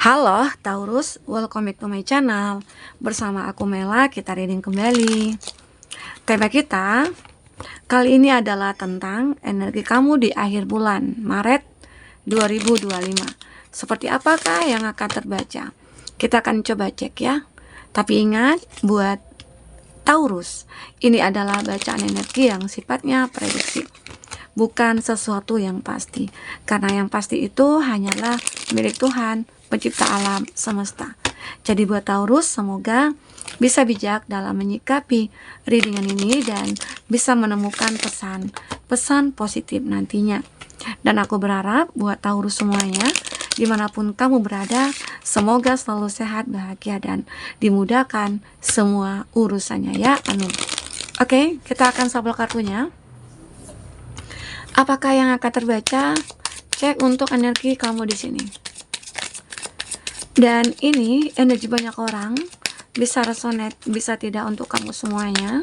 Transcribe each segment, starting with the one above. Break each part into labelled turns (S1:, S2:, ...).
S1: Halo Taurus, welcome back to my channel. Bersama aku Mela, kita reading kembali. Tema kita kali ini adalah tentang energi kamu di akhir bulan Maret 2025. Seperti apakah yang akan terbaca? Kita akan coba cek ya. Tapi ingat, buat Taurus, ini adalah bacaan energi yang sifatnya prediksi, bukan sesuatu yang pasti. Karena yang pasti itu hanyalah milik Tuhan, pencipta alam semesta. Jadi buat Taurus, semoga bisa bijak dalam menyikapi readingan ini dan bisa menemukan pesan positif nantinya. Dan aku berharap buat Taurus semuanya, dimanapun kamu berada, semoga selalu sehat, bahagia, dan dimudahkan semua urusannya ya. Amin. Oke, kita akan shuffle kartunya. Apakah yang akan terbaca? Cek untuk energi kamu di sini. Dan ini energi banyak orang, bisa resonate, bisa tidak untuk kamu semuanya,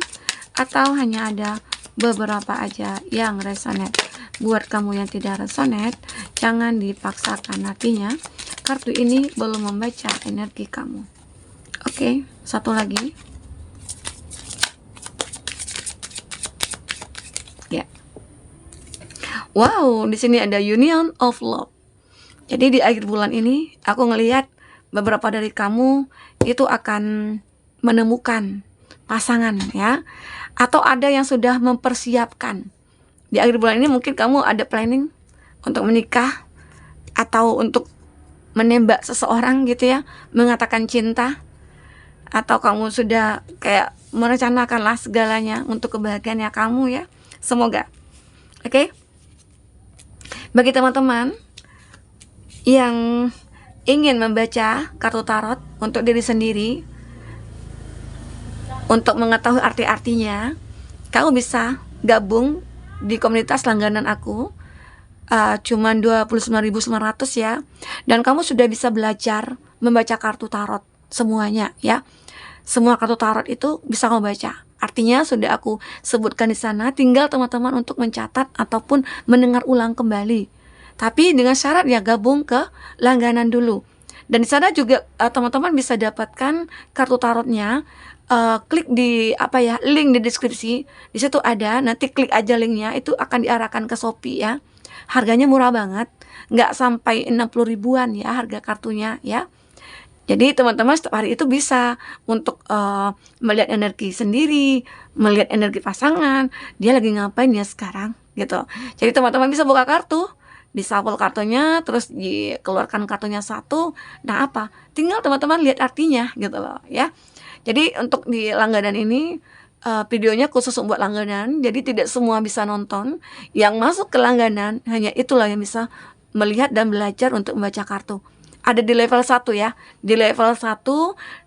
S1: atau hanya ada beberapa aja yang resonate. Buat kamu yang tidak resonate, jangan dipaksakan, artinya kartu ini belum membaca energi kamu. Oke, satu lagi. Ya. Wow, di sini ada Union of Love. Jadi di akhir bulan ini aku ngelihat beberapa dari kamu itu akan menemukan pasangan ya, atau ada yang sudah mempersiapkan. Di akhir bulan ini mungkin kamu ada planning untuk menikah atau untuk menembak seseorang gitu ya, mengatakan cinta, atau kamu sudah kayak merencanakanlah segalanya untuk kebahagiaannya kamu ya. Semoga. Oke. Bagi teman-teman yang ingin membaca kartu tarot untuk diri sendiri, untuk mengetahui arti-artinya, kamu bisa gabung di komunitas langganan aku. Cuman 29.900 ya, dan kamu sudah bisa belajar membaca kartu tarot semuanya ya. Semua kartu tarot itu bisa kamu baca. Artinya sudah aku sebutkan di sana, tinggal teman-teman untuk mencatat ataupun mendengar ulang kembali. Tapi dengan syarat ya gabung ke langganan dulu. Dan di sana juga teman-teman bisa dapatkan kartu tarotnya. Klik di link di deskripsi. Di situ ada, nanti klik aja linknya, itu akan diarahkan ke Shopee ya. Harganya murah banget, nggak sampai 60 ribuan ya harga kartunya ya. Jadi teman-teman setiap hari itu bisa untuk melihat energi sendiri, melihat energi pasangan, dia lagi ngapain ya sekarang gitu. Jadi teman-teman bisa buka kartu, dishuffle kartunya, terus dikeluarkan kartunya satu. Nah tinggal teman-teman lihat artinya gitu loh ya. Jadi untuk di langganan ini videonya khusus buat langganan, jadi tidak semua bisa nonton. Yang masuk ke langganan hanya itulah yang bisa melihat dan belajar untuk membaca kartu. Ada di level 1 ya, di level 1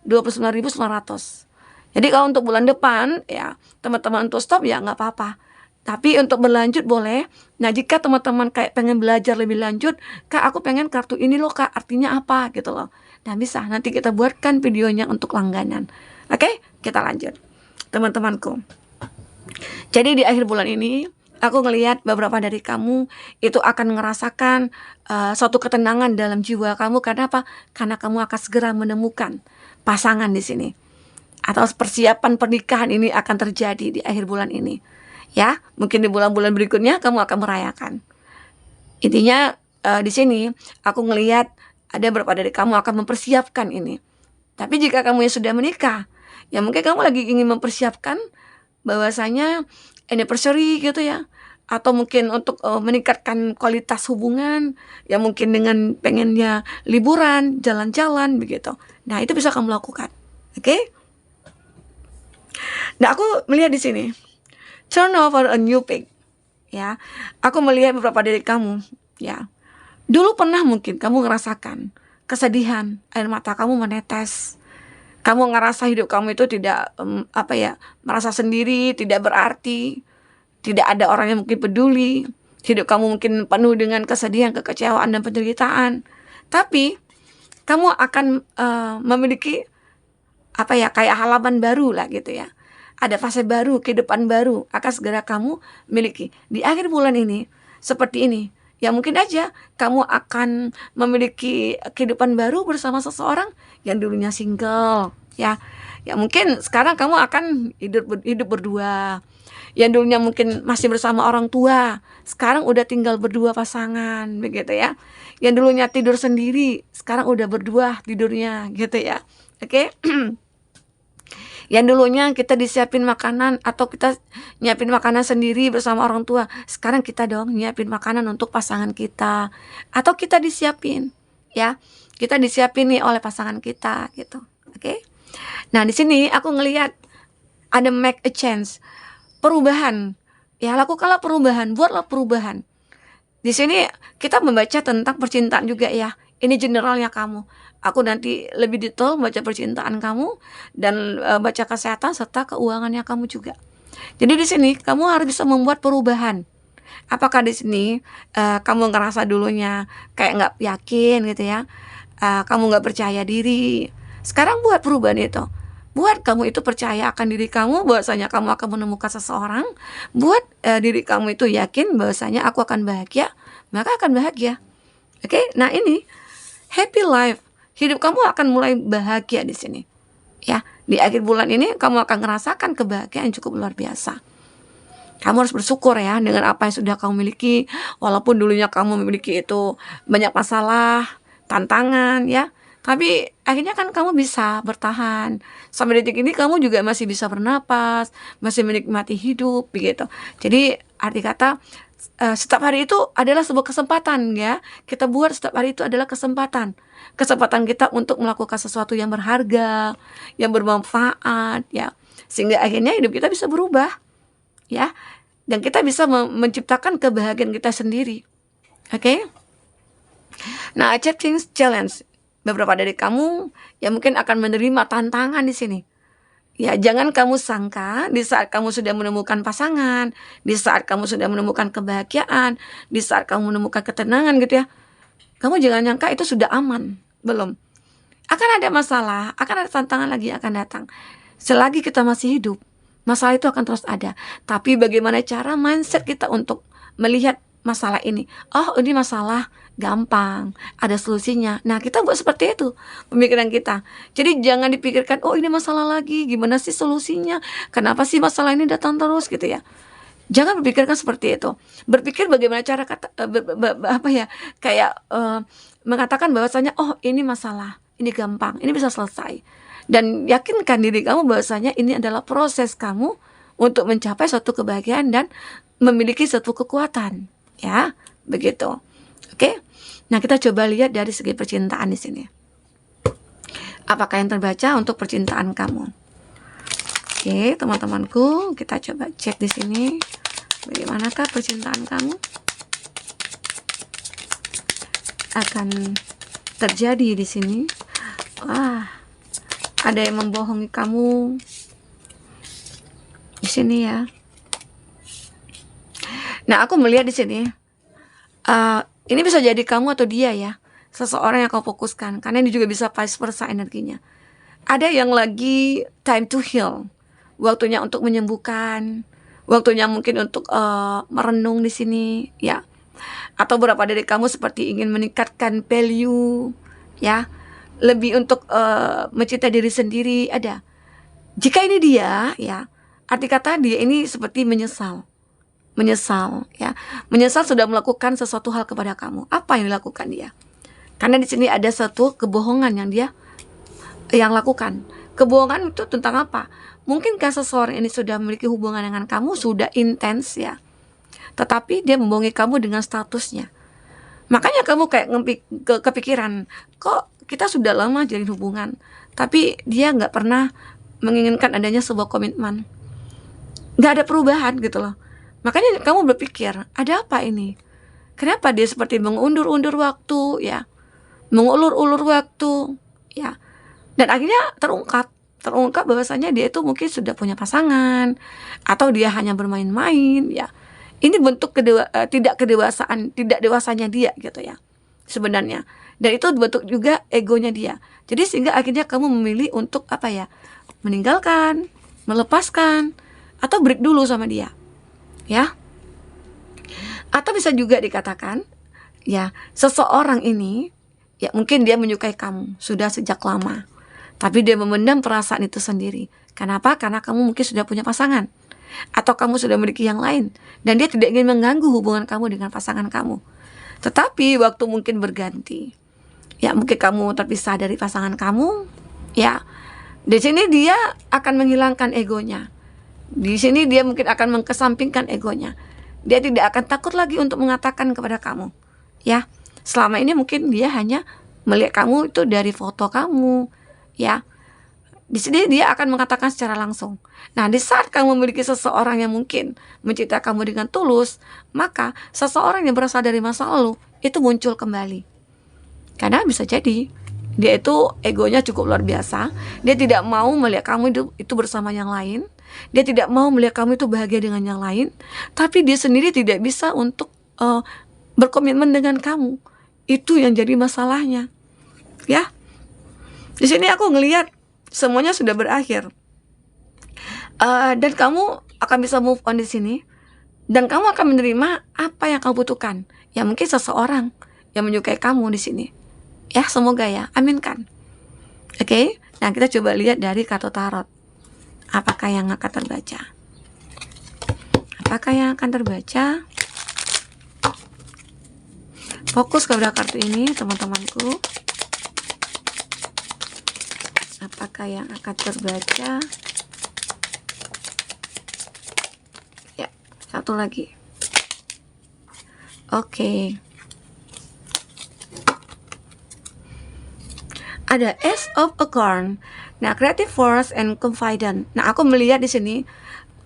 S1: 29.900. Jadi kalau untuk bulan depan ya teman-teman untuk stop ya nggak apa-apa, tapi untuk berlanjut boleh. Nah jika teman-teman kayak pengen belajar lebih lanjut, Kak aku pengen kartu ini loh Kak, artinya apa gitu loh. Nah bisa, nanti kita buatkan videonya untuk langganan. Oke, kita lanjut teman-temanku. Jadi di akhir bulan ini aku ngelihat beberapa dari kamu itu akan ngerasakan suatu ketenangan dalam jiwa kamu. Karena apa? Karena kamu akan segera menemukan pasangan di sini, atau persiapan pernikahan ini akan terjadi di akhir bulan ini. Ya, mungkin di bulan-bulan berikutnya kamu akan merayakan. Intinya di sini aku ngelihat ada beberapa dari kamu akan mempersiapkan ini. Tapi jika kamu yang sudah menikah, ya mungkin kamu lagi ingin mempersiapkan bahwasanya anniversary gitu ya, atau mungkin untuk meningkatkan kualitas hubungan ya, mungkin dengan pengennya liburan, jalan-jalan begitu. Nah itu bisa kamu lakukan. Oke? Nah aku melihat di sini turn over a new page ya. Aku melihat beberapa dari kamu ya, dulu pernah mungkin kamu ngerasakan kesedihan, air mata kamu menetes. Kamu ngerasa hidup kamu itu tidak merasa sendiri, tidak berarti, tidak ada orang yang mungkin peduli. Hidup kamu mungkin penuh dengan kesedihan, kekecewaan, dan penderitaan. Tapi kamu akan memiliki kayak halaman baru lah gitu ya. Ada fase baru, kehidupan baru akan segera kamu miliki. Di akhir bulan ini seperti ini Ya mungkin aja kamu akan memiliki kehidupan baru bersama seseorang yang dulunya single, ya. Ya mungkin sekarang kamu akan hidup berdua. Yang dulunya mungkin masih bersama orang tua, sekarang udah tinggal berdua pasangan, begitu ya. Yang dulunya tidur sendiri, sekarang udah berdua tidurnya, gitu ya. Oke. Yang dulunya kita disiapin makanan atau kita nyiapin makanan sendiri bersama orang tua, sekarang kita dong nyiapin makanan untuk pasangan kita, atau kita disiapin, ya. Kita disiapin nih oleh pasangan kita, gitu. Oke. Nah, di sini aku ngelihat ada make a change, perubahan. Ya, lakukanlah perubahan, buatlah perubahan. Di sini kita membaca tentang percintaan juga ya. Ini generalnya kamu. Aku nanti lebih detail baca percintaan kamu dan baca kesehatan serta keuangannya kamu juga. Jadi di sini kamu harus bisa membuat perubahan. Apakah di sini kamu ngerasa dulunya kayak nggak yakin gitu ya, kamu nggak percaya diri. Sekarang buat perubahan itu. Buat kamu itu percaya akan diri kamu, bahwasanya kamu akan menemukan seseorang. Buat diri kamu itu yakin bahwasanya aku akan bahagia, maka akan bahagia. Oke, nah ini happy life. Hidup kamu akan mulai bahagia di sini. Ya, di akhir bulan ini kamu akan merasakan kebahagiaan yang cukup luar biasa. Kamu harus bersyukur ya dengan apa yang sudah kamu miliki, walaupun dulunya kamu memiliki itu banyak masalah, tantangan ya. Tapi akhirnya kan kamu bisa bertahan. Sampai detik ini kamu juga masih bisa bernapas, masih menikmati hidup begitu. Jadi arti kata setiap hari itu adalah sebuah kesempatan ya. Kita buat setiap hari itu adalah kesempatan. Kesempatan kita untuk melakukan sesuatu yang berharga, yang bermanfaat ya. Sehingga akhirnya hidup kita bisa berubah ya. Dan kita bisa menciptakan kebahagiaan kita sendiri. Oke? Nah, accepting challenge. Beberapa dari kamu yang mungkin akan menerima tantangan di sini. Ya, jangan kamu sangka di saat kamu sudah menemukan pasangan, di saat kamu sudah menemukan kebahagiaan, di saat kamu menemukan ketenangan gitu ya. Kamu jangan nyangka itu sudah aman. Belum. Akan ada masalah, akan ada tantangan lagi akan datang. Selagi kita masih hidup, masalah itu akan terus ada. Tapi bagaimana cara mindset kita untuk melihat masalah ini? Oh, ini masalah gampang, ada solusinya. Nah, kita buat seperti itu pemikiran kita. Jadi jangan dipikirkan, oh ini masalah lagi, gimana sih solusinya? Kenapa sih masalah ini datang terus gitu ya? Jangan berpikirkan seperti itu. Berpikir bagaimana cara mengatakan bahwasanya oh ini masalah, ini gampang, ini bisa selesai. Dan yakinkan diri kamu bahwasanya ini adalah proses kamu untuk mencapai suatu kebahagiaan dan memiliki suatu kekuatan, ya, begitu. Oke. Nah, kita coba lihat dari segi percintaan di sini. Apakah yang terbaca untuk percintaan kamu? Oke, teman-temanku, kita coba cek di sini. Bagaimanakah percintaan kamu akan terjadi di sini? Wah, ada yang membohongi kamu di sini ya. Nah, aku melihat di sini. Ini bisa jadi kamu atau dia ya, seseorang yang kau fokuskan, karena ini juga bisa vice versa energinya. Ada yang lagi time to heal, waktunya untuk menyembuhkan, waktunya mungkin untuk merenung di sini, ya. Atau beberapa dari kamu seperti ingin meningkatkan value, ya, lebih untuk mencintai diri sendiri. Ada. Jika ini dia, ya, arti kata dia ini seperti menyesal ya, menyesal sudah melakukan sesuatu hal kepada kamu. Apa yang dilakukan dia? Karena di sini ada satu kebohongan yang dia lakukan. Kebohongan itu tentang apa? Mungkinkah seseorang ini sudah memiliki hubungan dengan kamu, sudah intens ya, tetapi dia membohongi kamu dengan statusnya. Makanya kamu kayak kepikiran, kok kita sudah lama jalin hubungan, tapi dia nggak pernah menginginkan adanya sebuah komitmen, nggak ada perubahan gitu loh. Makanya kamu berpikir, ada apa ini? Kenapa dia seperti mengundur-undur waktu ya, mengulur-ulur waktu ya. Dan akhirnya terungkap bahwasanya dia itu mungkin sudah punya pasangan, atau dia hanya bermain-main ya. Ini bentuk tidak dewasanya dia gitu ya sebenarnya. Dan itu bentuk juga egonya dia. Jadi sehingga akhirnya kamu memilih untuk apa ya, meninggalkan, melepaskan, atau break dulu sama dia, ya. Atau bisa juga dikatakan Ya, seseorang ini ya mungkin dia menyukai kamu sudah sejak lama, tapi dia memendam perasaan itu sendiri. Kenapa? Karena kamu mungkin sudah punya pasangan atau kamu sudah memiliki yang lain dan dia tidak ingin mengganggu hubungan kamu dengan pasangan kamu. Tetapi waktu mungkin berganti. Ya, mungkin kamu terpisah dari pasangan kamu, ya. Di sini dia akan menghilangkan egonya. Di sini dia mungkin akan mengesampingkan egonya. Dia tidak akan takut lagi untuk mengatakan kepada kamu, ya. Selama ini mungkin dia hanya melihat kamu itu dari foto kamu, ya. Di sini dia akan mengatakan secara langsung. Nah, di saat kamu memiliki seseorang yang mungkin mencintai kamu dengan tulus, maka seseorang yang berasal dari masa lalu itu muncul kembali. Karena bisa jadi dia itu egonya cukup luar biasa. Dia tidak mau melihat kamu itu bersama yang lain. Dia tidak mau melihat kamu itu bahagia dengan yang lain. Tapi dia sendiri tidak bisa untuk berkomitmen dengan kamu. Itu yang jadi masalahnya, ya. Di sini aku ngelihat semuanya sudah berakhir, dan kamu akan bisa move on di sini, dan kamu akan menerima apa yang kamu butuhkan. Ya mungkin seseorang yang menyukai kamu di sini. Ya semoga ya, aminkan. Oke, nah kita coba lihat dari kartu tarot. Apakah yang akan terbaca? Apakah yang akan terbaca? Fokus kepada kartu ini, teman-temanku. Apakah yang akan terbaca? Ya, satu lagi. Oke. Ada Ace of Acorn. Nah, creative force and confident. Nah, aku melihat di sini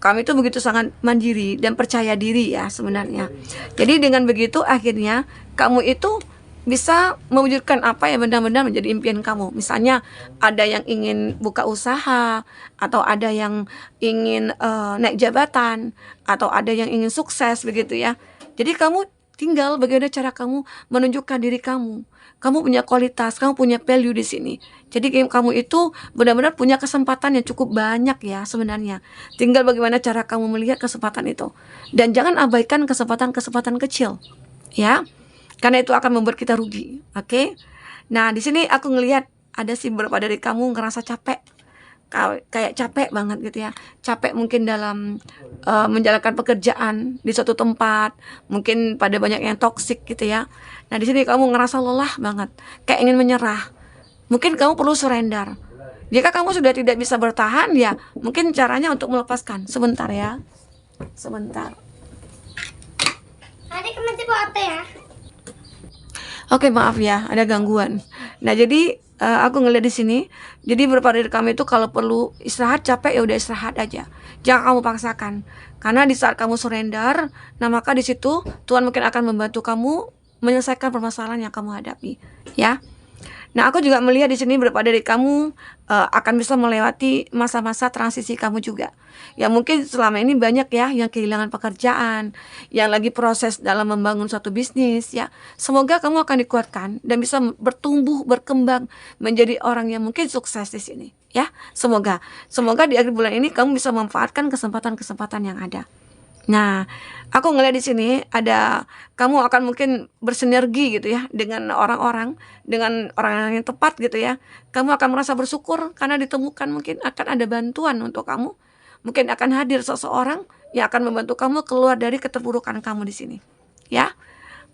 S1: kami itu begitu sangat mandiri dan percaya diri ya sebenarnya. Jadi dengan begitu akhirnya kamu itu bisa mewujudkan apa yang benar-benar menjadi impian kamu. Misalnya ada yang ingin buka usaha, atau ada yang ingin naik jabatan, atau ada yang ingin sukses begitu ya. Jadi kamu tinggal bagaimana cara kamu menunjukkan diri kamu. Kamu punya kualitas, kamu punya value di sini. Jadi kamu itu benar-benar punya kesempatan yang cukup banyak ya sebenarnya. Tinggal bagaimana cara kamu melihat kesempatan itu. Dan jangan abaikan kesempatan-kesempatan kecil, ya. Karena itu akan membuat kita rugi, oke? Nah, di sini aku ngelihat ada sih beberapa dari kamu ngerasa capek. Kayak capek banget gitu ya. Capek mungkin dalam menjalankan pekerjaan di suatu tempat, mungkin pada banyak yang toksik gitu ya. Nah, di sini kamu ngerasa lelah banget, kayak ingin menyerah. Mungkin kamu perlu surrender. Jika kamu sudah tidak bisa bertahan, ya mungkin caranya untuk melepaskan. Sebentar ya. Sebentar.
S2: Adik masih bawa teh ya?
S1: Oke, maaf ya, ada gangguan. Nah, jadi aku ngeliat di sini. Jadi beberapa dari kami itu kalau perlu istirahat, capek, ya udah istirahat aja. Jangan kamu paksakan. Karena di saat kamu surrender, nah maka di situ Tuhan mungkin akan membantu kamu menyelesaikan permasalahan yang kamu hadapi, ya. Nah, aku juga melihat di sini beberapa dari kamu akan bisa melewati masa-masa transisi kamu juga. Ya mungkin selama ini banyak ya yang kehilangan pekerjaan, yang lagi proses dalam membangun suatu bisnis ya. Semoga kamu akan dikuatkan dan bisa bertumbuh, berkembang menjadi orang yang mungkin sukses di sini, ya. Semoga di akhir bulan ini kamu bisa memanfaatkan kesempatan-kesempatan yang ada. Nah, aku ngeliat di sini ada kamu akan mungkin bersinergi gitu ya dengan orang-orang, dengan orang yang tepat gitu ya. Kamu akan merasa bersyukur karena ditemukan mungkin akan ada bantuan untuk kamu. Mungkin akan hadir seseorang yang akan membantu kamu keluar dari keterpurukan kamu di sini. Ya.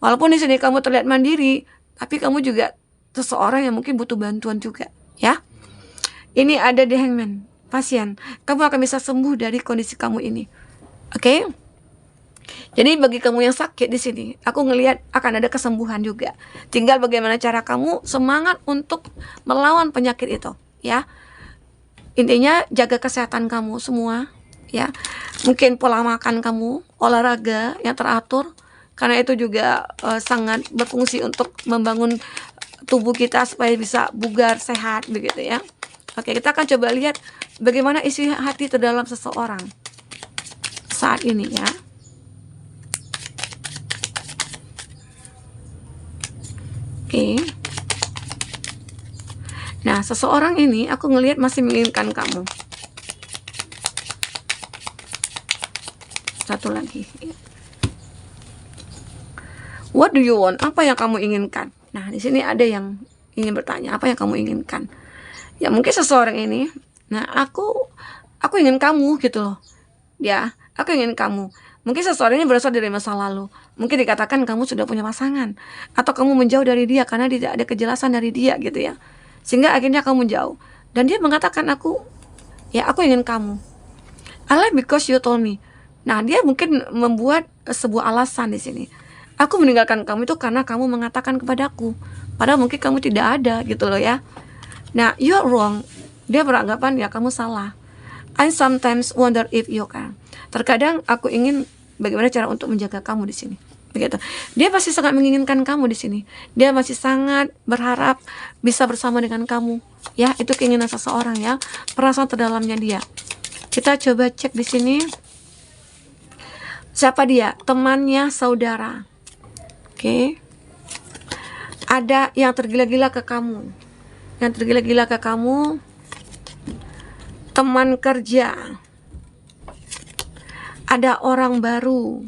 S1: Walaupun di sini kamu terlihat mandiri, tapi kamu juga seseorang yang mungkin butuh bantuan juga, ya. Ini ada The Hangman, pasien. Kamu akan bisa sembuh dari kondisi kamu ini. Oke. Jadi bagi kamu yang sakit di sini, aku ngelihat akan ada kesembuhan juga. Tinggal bagaimana cara kamu semangat untuk melawan penyakit itu, ya. Intinya jaga kesehatan kamu semua, ya. Mungkin pola makan kamu, olahraga yang teratur, karena itu juga sangat berfungsi untuk membangun tubuh kita supaya bisa bugar, sehat begitu ya. Oke, kita akan coba lihat bagaimana isi hati terdalam seseorang saat ini ya. Oke. Nah, seseorang ini aku ngelihat masih menginginkan kamu. Satu lagi. What do you want? Apa yang kamu inginkan? Nah, di sini ada yang ingin bertanya, apa yang kamu inginkan? Ya mungkin seseorang ini, nah aku ingin kamu gitu loh. Ya, aku ingin kamu. Mungkin seseorang ini berasal dari masa lalu. Mungkin dikatakan kamu sudah punya pasangan, atau kamu menjauh dari dia karena tidak ada kejelasan dari dia gitu ya. Sehingga akhirnya kamu menjauh. Dan dia mengatakan aku ingin kamu. I like because you told me. Nah, dia mungkin membuat sebuah alasan di sini. Aku meninggalkan kamu itu karena kamu mengatakan kepadaku. Padahal mungkin kamu tidak ada gitu loh ya. Nah, you're wrong. Dia beranggapan ya kamu salah. I sometimes wonder if you can. Terkadang aku ingin bagaimana cara untuk menjaga kamu di sini. Begitu. Dia pasti sangat menginginkan kamu di sini. Dia masih sangat berharap bisa bersama dengan kamu. Ya, itu keinginan seseorang ya. Perasaan terdalamnya dia. Kita coba cek di sini. Siapa dia? Temannya saudara. Oke. Ada yang tergila-gila ke kamu. Yang tergila-gila ke kamu. Teman kerja. Ada orang baru.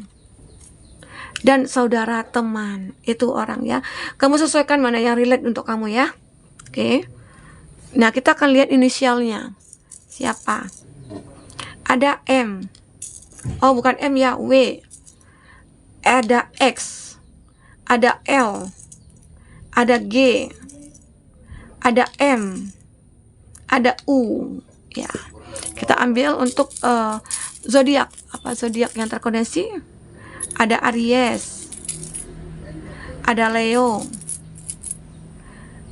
S1: Dan saudara teman. Itu orang ya. Kamu sesuaikan mana yang relate untuk kamu ya. Oke. Nah, kita akan lihat inisialnya. Siapa? Ada M. Oh, bukan M ya, W. Ada X. Ada L. Ada G. Ada M. Ada U. Ya. Kita ambil untuk zodiak. Apa zodiak yang terkoneksi? Ada Aries. Ada Leo.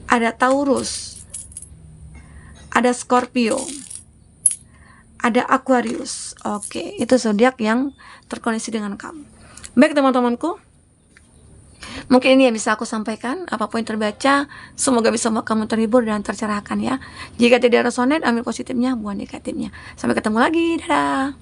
S1: Ada Taurus. Ada Scorpio. Ada Aquarius. Oke, itu zodiak yang terkoneksi dengan kamu. Baik teman-temanku, mungkin ini yang bisa aku sampaikan. Apapun yang terbaca, semoga bisa membuat kamu terhibur dan tercerahkan ya. Jika tidak resonate, ambil positifnya, buang negatifnya. Sampai ketemu lagi, dadah.